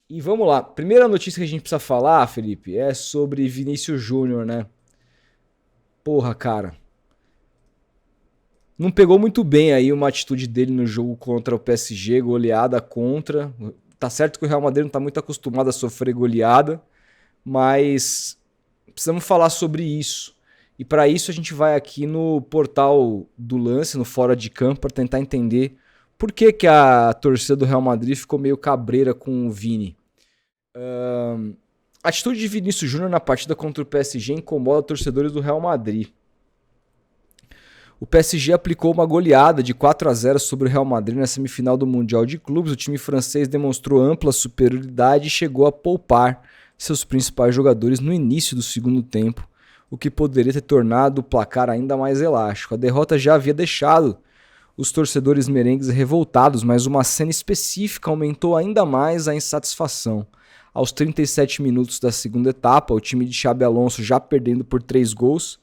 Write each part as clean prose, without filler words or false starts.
E vamos lá. Primeira notícia que a gente precisa falar, Felipe, é sobre Vinícius Júnior, né? Porra, cara. Não pegou muito bem aí uma atitude dele no jogo contra o PSG, goleada contra. Tá certo que o Real Madrid não tá muito acostumado a sofrer goleada, mas precisamos falar sobre isso. E para isso a gente vai aqui no portal do Lance, no Fora de Campo, para tentar entender por que, que a torcida do Real Madrid ficou meio cabreira com o Vini. A atitude de Vinícius Júnior na partida contra o PSG incomoda torcedores do Real Madrid. O PSG aplicou uma goleada de 4-0 sobre o Real Madrid na semifinal do Mundial de Clubes. O time francês demonstrou ampla superioridade e chegou a poupar seus principais jogadores no início do segundo tempo, o que poderia ter tornado o placar ainda mais elástico. A derrota já havia deixado os torcedores merengues revoltados, mas uma cena específica aumentou ainda mais a insatisfação. Aos 37 minutos da segunda etapa, o time de Xabi Alonso já perdendo por 3 gols.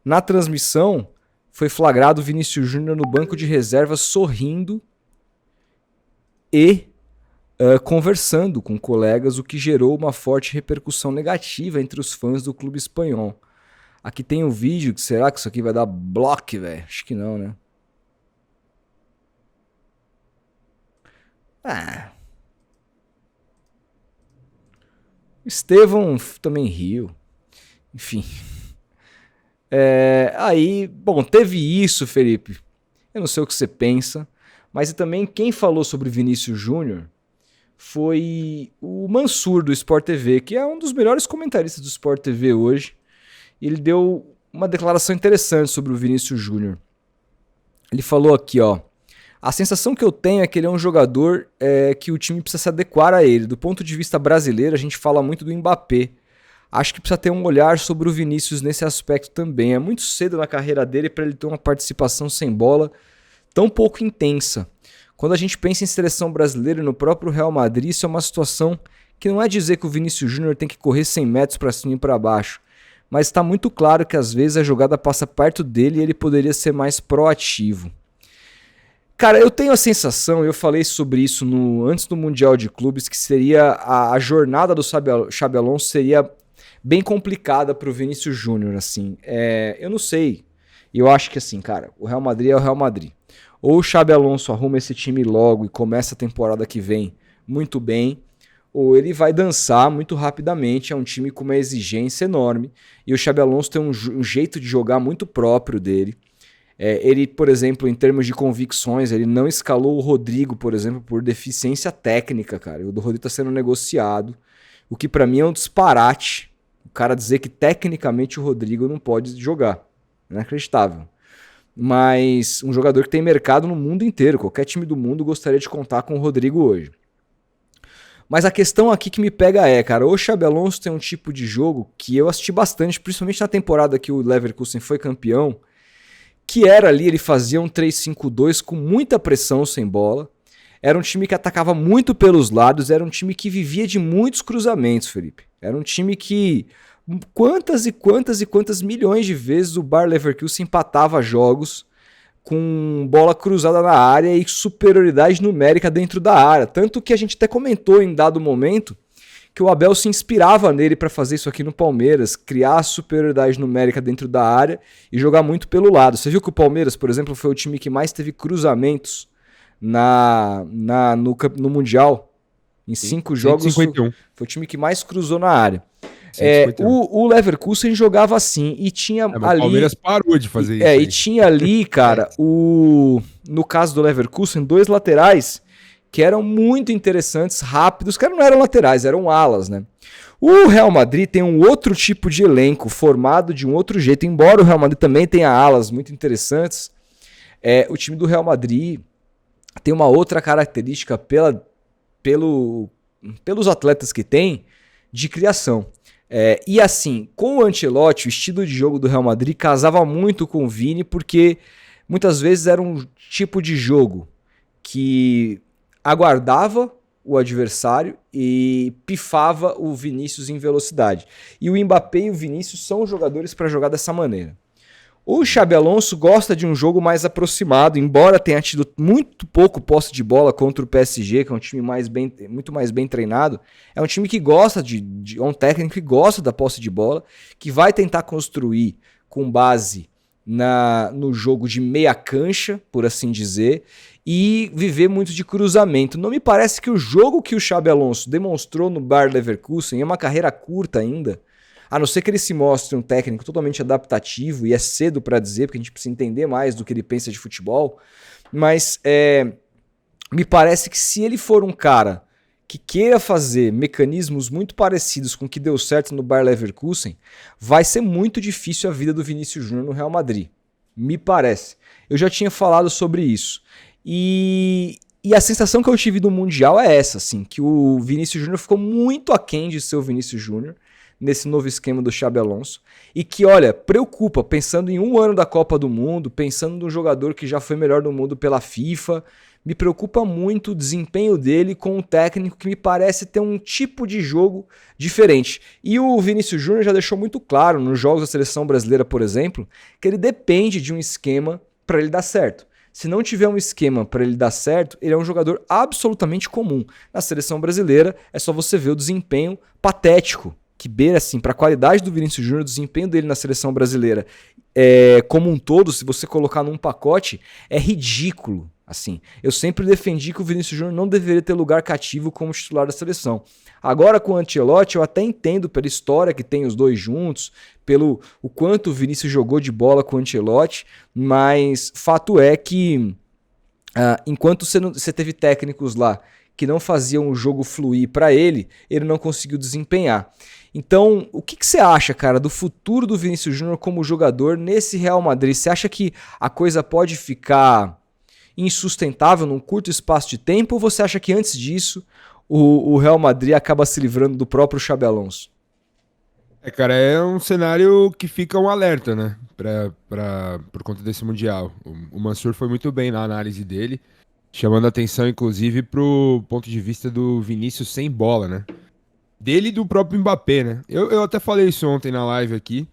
Na transmissão, foi flagrado Vinícius Júnior no banco de reservas sorrindo e conversando com colegas, o que gerou uma forte repercussão negativa entre os fãs do clube espanhol. Aqui tem um vídeo, será que isso aqui vai dar bloco, velho? Acho que não, né? Estevão também riu. Enfim. Aí, bom, teve isso, Felipe. Eu não sei o que você pensa, mas também quem falou sobre Vinícius Júnior foi o Mansur do Sport TV, que é um dos melhores comentaristas do Sport TV hoje. Ele deu uma declaração interessante sobre o Vinícius Júnior. Ele falou aqui, ó: a sensação que eu tenho é que ele é um jogador que o time precisa se adequar a ele. Do ponto de vista brasileiro, a gente fala muito do Mbappé. Acho que precisa ter um olhar sobre o Vinícius nesse aspecto também. É muito cedo na carreira dele para ele ter uma participação sem bola tão pouco intensa. Quando a gente pensa em seleção brasileira e no próprio Real Madrid, isso é uma situação que não é dizer que o Vinícius Júnior tem que correr 100 metros para cima e para baixo, mas está muito claro que às vezes a jogada passa perto dele e ele poderia ser mais proativo. Cara, eu tenho a sensação, eu falei sobre isso antes do Mundial de Clubes, que seria a jornada do Xabi Alonso seria bem complicada para o Vinícius Júnior, assim. Eu não sei. Eu acho que assim, cara, o Real Madrid é o Real Madrid. Ou o Xabi Alonso arruma esse time logo e começa a temporada que vem muito bem, ou ele vai dançar muito rapidamente. É um time com uma exigência enorme e o Xabi Alonso tem um jeito de jogar muito próprio dele. Ele, por exemplo, em termos de convicções, ele não escalou o Rodrigo, por exemplo, por deficiência técnica, cara. O do Rodrigo está sendo negociado, o que para mim é um disparate. O cara dizer que tecnicamente o Rodrigo não pode jogar. Inacreditável. Mas um jogador que tem mercado no mundo inteiro. Qualquer time do mundo gostaria de contar com o Rodrigo hoje. Mas a questão aqui que me pega cara, o Xabi Alonso tem um tipo de jogo que eu assisti bastante, principalmente na temporada que o Leverkusen foi campeão, que era ali, ele fazia um 3-5-2 com muita pressão sem bola. Era um time que atacava muito pelos lados, era um time que vivia de muitos cruzamentos, Felipe. Era um time que quantas milhões de vezes o Bayer Leverkusen empatava jogos com bola cruzada na área e superioridade numérica dentro da área. Tanto que a gente até comentou em dado momento que o Abel se inspirava nele para fazer isso aqui no Palmeiras, criar a superioridade numérica dentro da área e jogar muito pelo lado. Você viu que o Palmeiras, por exemplo, foi o time que mais teve cruzamentos no Mundial? Em 5 jogos, 151. foi o time que mais cruzou na área. O Leverkusen jogava assim e tinha ali... O Palmeiras parou de fazer isso. E tinha ali, cara, no caso do Leverkusen, 2 laterais que eram muito interessantes, rápidos. Os caras não eram laterais, eram alas, né? O Real Madrid tem um outro tipo de elenco, formado de um outro jeito. Embora o Real Madrid também tenha alas muito interessantes, o time do Real Madrid tem uma outra característica pelos atletas que tem de criação. E assim, com o Ancelotti, o estilo de jogo do Real Madrid casava muito com o Vini, porque muitas vezes era um tipo de jogo que aguardava o adversário e pifava o Vinícius em velocidade. E o Mbappé e o Vinícius são jogadores para jogar dessa maneira. O Xabi Alonso gosta de um jogo mais aproximado, embora tenha tido muito pouco posse de bola contra o PSG, que é um time muito mais bem treinado. É um time que gosta é um técnico que gosta da posse de bola, que vai tentar construir com base no jogo de meia cancha, por assim dizer, e viver muito de cruzamento. Não me parece que o jogo que o Xabi Alonso demonstrou no Bayer Leverkusen é uma carreira curta ainda, a não ser que ele se mostre um técnico totalmente adaptativo, e é cedo para dizer, porque a gente precisa entender mais do que ele pensa de futebol, mas me parece que se ele for um cara que queira fazer mecanismos muito parecidos com o que deu certo no Bayer Leverkusen, vai ser muito difícil a vida do Vinícius Júnior no Real Madrid. Me parece. Eu já tinha falado sobre isso. E a sensação que eu tive do Mundial é essa, assim, que o Vinícius Júnior ficou muito aquém de ser o Vinícius Júnior nesse novo esquema do Xabi Alonso, e que, olha, preocupa, pensando em um ano da Copa do Mundo, pensando num jogador que já foi melhor do mundo pela FIFA, me preocupa muito o desempenho dele com um técnico que me parece ter um tipo de jogo diferente. E o Vinícius Júnior já deixou muito claro nos jogos da seleção brasileira, por exemplo, que ele depende de um esquema para ele dar certo. Se não tiver um esquema para ele dar certo, ele é um jogador absolutamente comum. Na seleção brasileira, é só você ver o desempenho patético que beira, assim, para a qualidade do Vinícius Júnior, o desempenho dele na seleção brasileira como um todo, se você colocar num pacote, é ridículo. Assim, eu sempre defendi que o Vinícius Júnior não deveria ter lugar cativo como titular da seleção. Agora com o Ancelotti, eu até entendo pela história que tem os dois juntos, pelo o quanto o Vinícius jogou de bola com o Ancelotti, mas fato é que enquanto você teve técnicos lá que não faziam o jogo fluir para ele não conseguiu desempenhar. Então, o que você acha, cara, do futuro do Vinícius Júnior como jogador nesse Real Madrid? Você acha que a coisa pode ficar insustentável num curto espaço de tempo, ou você acha que antes disso o Real Madrid acaba se livrando do próprio Xabi Alonso? Cara, é um cenário que fica um alerta, né, por conta desse Mundial. O Mansur foi muito bem na análise dele, chamando atenção, inclusive, pro ponto de vista do Vinícius sem bola, né? Dele e do próprio Mbappé, né? Eu até falei isso ontem na live aqui.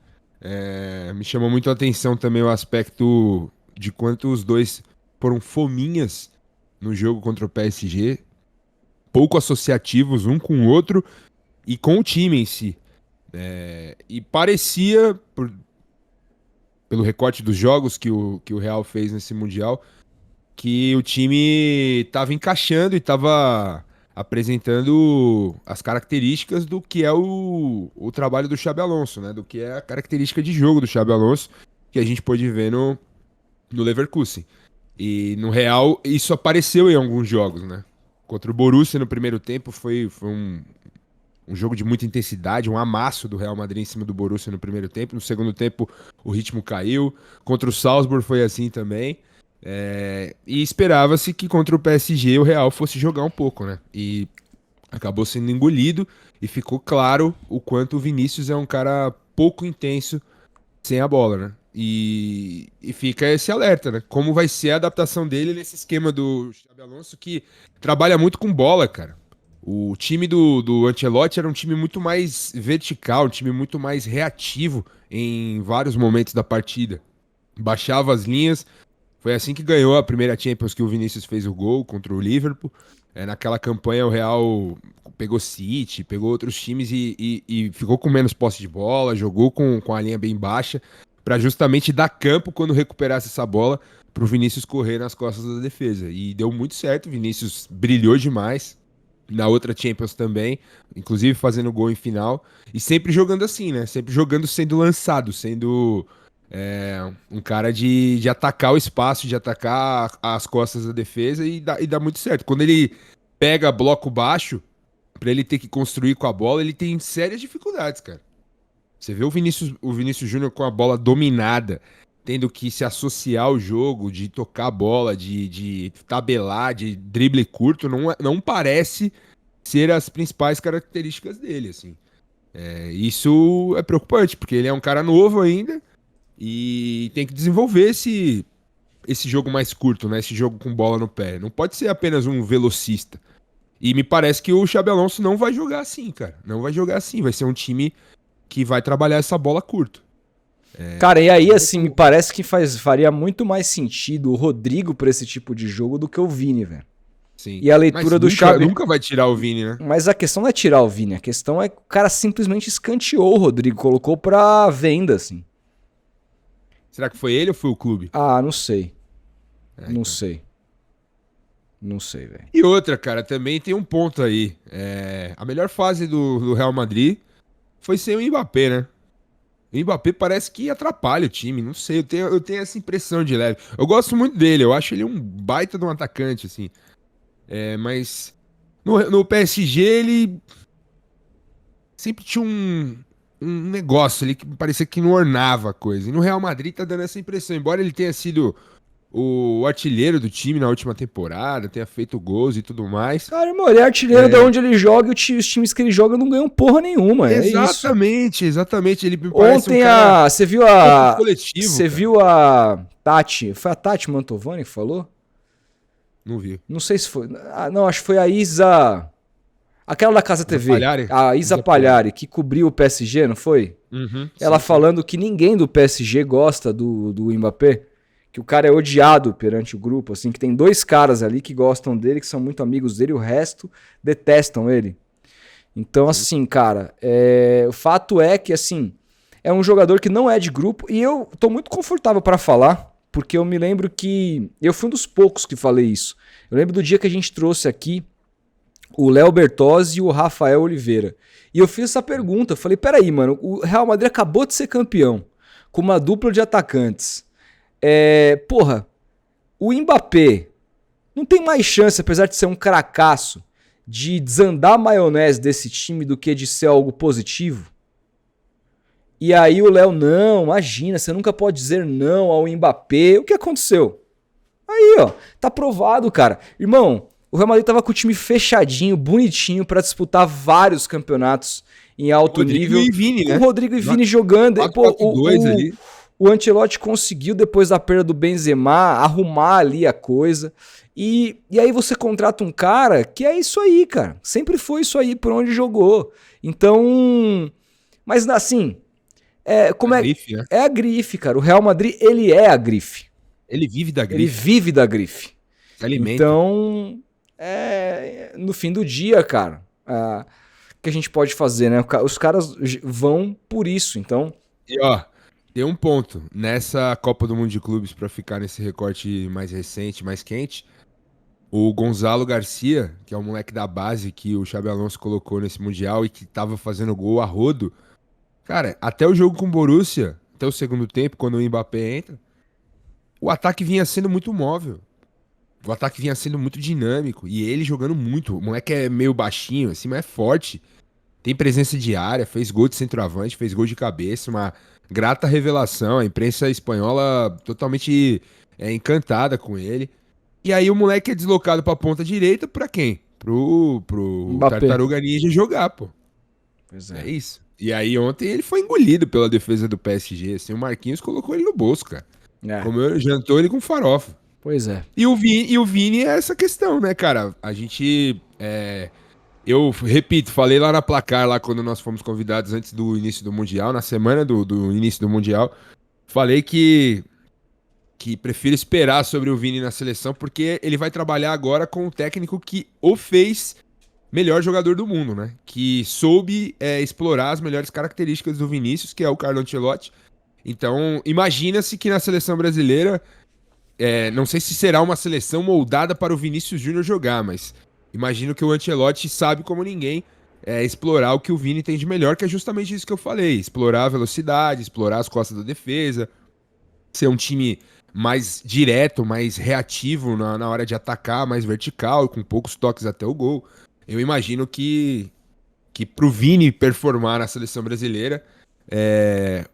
Me chamou muito a atenção também o aspecto de quanto os dois foram fominhas no jogo contra o PSG, pouco associativos um com o outro e com o time em si. E parecia, pelo recorte dos jogos que o Real fez nesse Mundial, que o time estava encaixando e estava apresentando as características do que é o trabalho do Xabi Alonso, né? Do que é a característica de jogo do Xabi Alonso, que a gente pôde ver no Leverkusen. E no Real, isso apareceu em alguns jogos, né? Contra o Borussia no primeiro tempo foi um jogo de muita intensidade, um amasso do Real Madrid em cima do Borussia no primeiro tempo. No segundo tempo, o ritmo caiu. Contra o Salzburg foi assim também. E esperava-se que contra o PSG o Real fosse jogar um pouco, né? E acabou sendo engolido e ficou claro o quanto o Vinícius é um cara pouco intenso sem a bola, né? E fica esse alerta, né? Como vai ser a adaptação dele nesse esquema do Xabi Alonso, que trabalha muito com bola, cara. O time do Ancelotti era um time muito mais vertical, um time muito mais reativo em vários momentos da partida. Baixava as linhas. Foi assim que ganhou a primeira Champions, que o Vinícius fez o gol contra o Liverpool. Naquela campanha o Real pegou City, pegou outros times e ficou com menos posse de bola, jogou com a linha bem baixa, para justamente dar campo quando recuperasse essa bola para o Vinícius correr nas costas da defesa. E deu muito certo, o Vinícius brilhou demais na outra Champions também, inclusive fazendo gol em final, e sempre jogando assim, né? Sempre jogando sendo lançado, sendo um cara de atacar o espaço, de atacar as costas da defesa e dá muito certo. Quando ele pega bloco baixo, pra ele ter que construir com a bola, ele tem sérias dificuldades, cara. Você vê o Vinícius Júnior com a bola dominada, tendo que se associar ao jogo, de tocar a bola, de tabelar, de drible curto, não parece ser as principais características dele, assim. Isso é preocupante, porque ele é um cara novo ainda, e tem que desenvolver esse jogo mais curto, né? Esse jogo com bola no pé. Não pode ser apenas um velocista. E me parece que o Xabi Alonso não vai jogar assim, cara. Não vai jogar assim. Vai ser um time que vai trabalhar essa bola curto. Cara, e aí, assim, me parece que faria muito mais sentido o Rodrigo pra esse tipo de jogo do que o Vini, velho. Sim. E a Mas leitura do Xabi... nunca vai tirar o Vini, né? Mas a questão não é tirar o Vini, a questão é que o cara simplesmente escanteou o Rodrigo, colocou pra venda, assim. Será que foi ele ou foi o clube? Ah, não sei. Não Então. sei. Não sei, velho. E outra, cara, também tem um ponto aí. A melhor fase do Real Madrid foi sem o Mbappé, né? O Mbappé parece que atrapalha o time, não sei, eu tenho essa impressão de leve. Eu gosto muito dele, eu acho ele um baita de um atacante, assim. Mas no PSG ele sempre tinha um negócio ali que parecia que não ornava a coisa. E no Real Madrid tá dando essa impressão, embora ele tenha sido o artilheiro do time na última temporada, tenha feito gols e tudo mais. Cara, irmão, ele é artilheiro de onde ele joga e os times que ele joga não ganham porra nenhuma. É isso. Exatamente. Ele me parece Ontem um cara você viu pouco coletivo. Você Cara. viu a Tati? Foi a Tati Mantovani que falou? Não vi. Não sei se foi. Não, acho que foi a Isa. Aquela da Casa TV. Palhari? A Isa Palhari, que cobriu o PSG, não foi? Uhum, Ela sim, falando que ninguém do PSG gosta do Mbappé. Que o cara é odiado perante o grupo, assim, que tem dois caras ali que gostam dele, que são muito amigos dele, e o resto detestam ele. Então, assim, cara, o fato é que, assim, é um jogador que não é de grupo, e eu tô muito confortável pra falar, porque eu me lembro que eu fui um dos poucos que falei isso. Eu lembro do dia que a gente trouxe aqui o Léo Bertozzi e o Rafael Oliveira. E eu fiz essa pergunta, eu falei, peraí, mano, o Real Madrid acabou de ser campeão, com uma dupla de atacantes. Porra, o Mbappé não tem mais chance, apesar de ser um cracaço, de desandar a maionese desse time do que de ser algo positivo? E aí o Léo, não, imagina, você nunca pode dizer não ao Mbappé. O que aconteceu? Aí, ó, tá provado, cara. Irmão, o Real Madrid tava com o time fechadinho, bonitinho, pra disputar vários campeonatos em alto nível. E Vini, com né? o Rodrigo e Vini jogando. E, pô, 4-4-2 ali. o Ancelotti conseguiu, depois da perda do Benzema, arrumar ali a coisa. E aí você contrata um cara que é isso aí, cara. Sempre foi isso aí por onde jogou. Então... Mas assim... Grife, né? É a grife, cara. O Real Madrid, ele é a grife. Ele vive da Ele grife. vive da grife. Se alimenta. Então, no fim do dia, cara, o que a gente pode fazer, né? Os caras vão por isso, então... E ó, tem um ponto. Nessa Copa do Mundo de Clubes, pra ficar nesse recorte mais recente, mais quente, o Gonzalo Garcia, que é o moleque da base que o Xabi Alonso colocou nesse Mundial e que tava fazendo gol a rodo, cara, até o jogo com o Borussia, até o segundo tempo, quando o Mbappé entra, o ataque vinha sendo muito móvel. O ataque vinha sendo muito dinâmico. E ele jogando muito. O moleque é meio baixinho, assim, mas é forte. Tem presença de área, fez gol de centroavante, fez gol de cabeça. Uma grata revelação. A imprensa espanhola totalmente encantada com ele. E aí o moleque é deslocado pra ponta direita pra quem? Pro Mbappé. Tartaruga Ninja jogar, pô. Pois É isso. E aí ontem ele foi engolido pela defesa do PSG. Assim, o Marquinhos colocou ele no bolso, cara. Jantou ele com farofa. Pois é. E o Vini é essa questão, né, cara? A gente. Eu repito, falei lá na Placar, lá quando nós fomos convidados antes do início do Mundial, na semana do início do Mundial. Falei que prefiro esperar sobre o Vini na seleção, porque ele vai trabalhar agora com o técnico que o fez melhor jogador do mundo, né? Que soube explorar as melhores características do Vinícius, que é o Carlo Ancelotti. Então, imagina-se que na seleção brasileira, não sei se será uma seleção moldada para o Vinícius Júnior jogar, mas imagino que o Ancelotti sabe como ninguém explorar o que o Vini tem de melhor, que é justamente isso que eu falei. Explorar a velocidade, explorar as costas da defesa, ser um time mais direto, mais reativo na hora de atacar, mais vertical, com poucos toques até o gol. Eu imagino que pro Vini performar na seleção brasileira,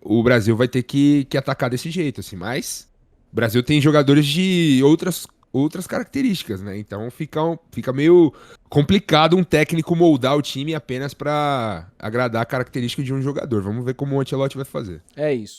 o Brasil vai ter que atacar desse jeito, assim. Mas o Brasil tem jogadores de outras características, né? Então fica meio complicado um técnico moldar o time apenas para agradar a característica de um jogador. Vamos ver como o Ancelotti vai fazer. É isso.